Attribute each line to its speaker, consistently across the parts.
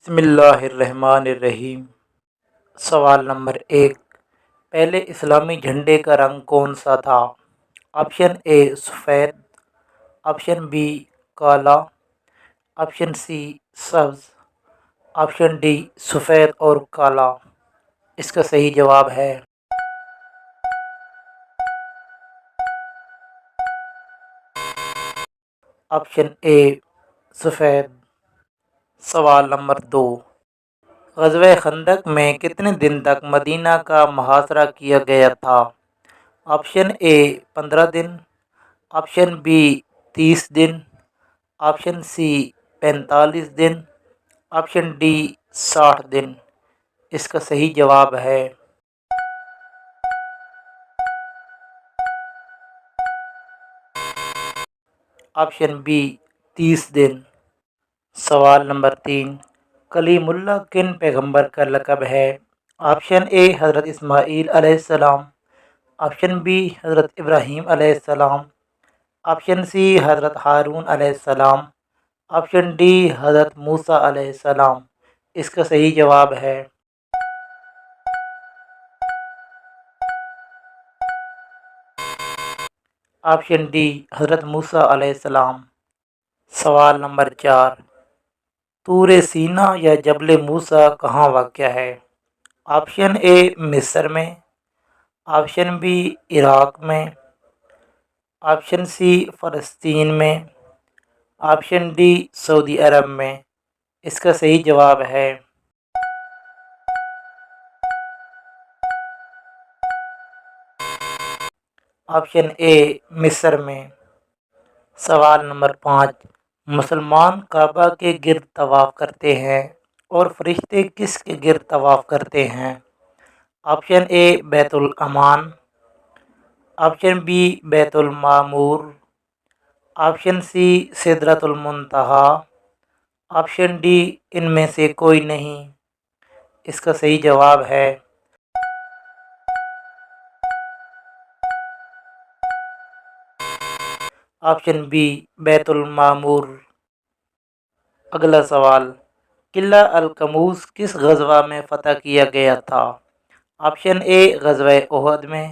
Speaker 1: بسم اللہ الرحمن الرحیم۔ سوال نمبر 1، پہلے اسلامی جھنڈے کا رنگ کون سا تھا؟ آپشن اے سفید، آپشن بی کالا، آپشن سی سبز، آپشن ڈی سفید اور کالا۔ اس کا صحیح جواب ہے آپشن اے سفید۔ سوال نمبر 2، غزوہ خندق میں کتنے دن تک مدینہ کا محاصرہ کیا گیا تھا؟ آپشن اے 15 دن، آپشن بی 30 دن، آپشن سی 45 دن، آپشن ڈی 60 دن۔ اس کا صحیح جواب ہے آپشن بی 30 دن۔ سوال نمبر 3، کلیم اللہ کن پیغمبر کا لقب ہے؟ آپشن اے حضرت اسماعیل علیہ السلام، آپشن بی حضرت ابراہیم علیہ السلام، آپشن سی حضرت ہارون علیہ السلام، آپشن ڈی حضرت موسیٰ علیہ السلام۔ اس کا صحیح جواب ہے آپشن ڈی حضرت موسیٰ علیہ السلام۔ سوال نمبر 4، طور سینا یا جبل موسیٰ کہاں واقع ہے؟ آپشن اے مصر میں، آپشن بی عراق میں، آپشن سی فلسطین میں، آپشن ڈی سعودی عرب میں۔ اس کا صحیح جواب ہے آپشن اے مصر میں۔ سوال نمبر 5، مسلمان کعبہ کے گرد طواف کرتے ہیں اور فرشتے کس کے گرد طواف کرتے ہیں؟ آپشن اے بیت الامان، آپشن بی بیت المعمور، آپشن سی سدرۃ المنتہا، آپشن ڈی ان میں سے کوئی نہیں۔ اس کا صحیح جواب ہے آپشن بی بیت المعمور۔ اگلا سوال، قلعہ القموس کس غزوہ میں فتح کیا گیا تھا؟ آپشن اے غزوہ احد میں،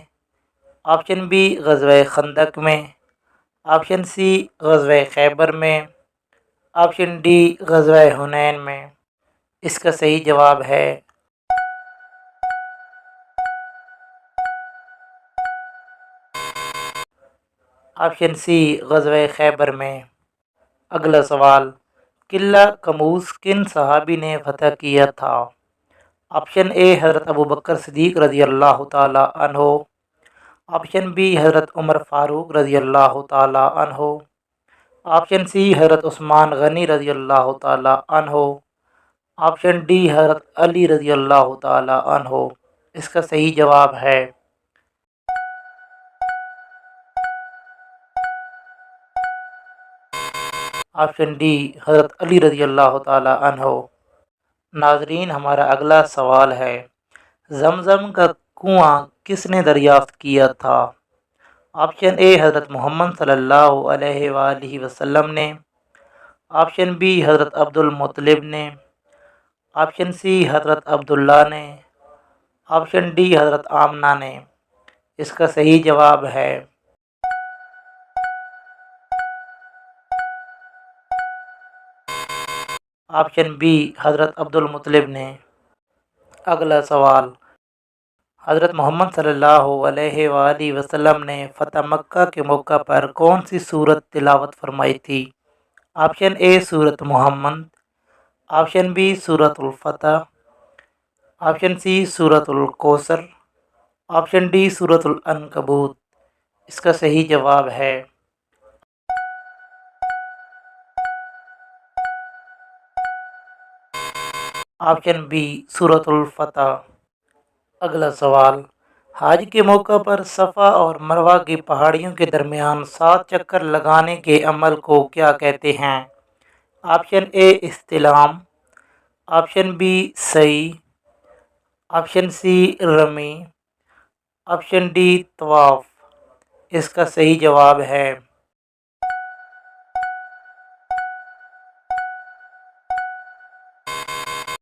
Speaker 1: آپشن بی غزوہ خندق میں، آپشن سی غزوہ خیبر میں، آپشن ڈی غزوہ حنین میں۔ اس کا صحیح جواب ہے آپشن سی غزوہ خیبر میں۔ اگلا سوال، قلعہ قموس کن صحابی نے فتح کیا تھا؟ آپشن اے حضرت ابوبکر صدیق رضی اللہ تعالی عنہ، آپشن بی حضرت عمر فاروق رضی اللہ تعالی عنہ، آپشن سی حضرت عثمان غنی رضی اللہ تعالی عنہ، آپشن ڈی حضرت علی رضی اللہ تعالی عنہ۔ اس کا صحیح جواب ہے آپشن ڈی حضرت علی رضی اللہ تعالی عنہ۔ ناظرین، ہمارا اگلا سوال ہے، زمزم کا کنواں کس نے دریافت کیا تھا؟ آپشن اے حضرت محمد صلی اللہ علیہ وآلہ وسلم نے، آپشن بی حضرت عبد المطلب نے، آپشن سی حضرت عبداللہ نے، آپشن ڈی حضرت آمنہ نے۔ اس کا صحیح جواب ہے آپشن بی حضرت عبد المطلب نے۔ اگلا سوال، حضرت محمد صلی اللہ علیہ وآلہ وسلم نے فتح مکہ کے موقع پر کون سی سورت تلاوت فرمائی تھی؟ آپشن اے سورت محمد، آپشن بی سورت الفتح، آپشن سی سورت الکوثر، آپشن ڈی سورت العنکبوت۔ اس کا صحیح جواب ہے آپشن بی سورت الفتح۔ اگلا سوال، حج کے موقع پر صفا اور مروہ کی پہاڑیوں کے درمیان 7 چکر لگانے کے عمل کو کیا کہتے ہیں؟ آپشن اے استلام، آپشن بی سعی، آپشن سی رمی، آپشن ڈی طواف۔ اس کا صحیح جواب ہے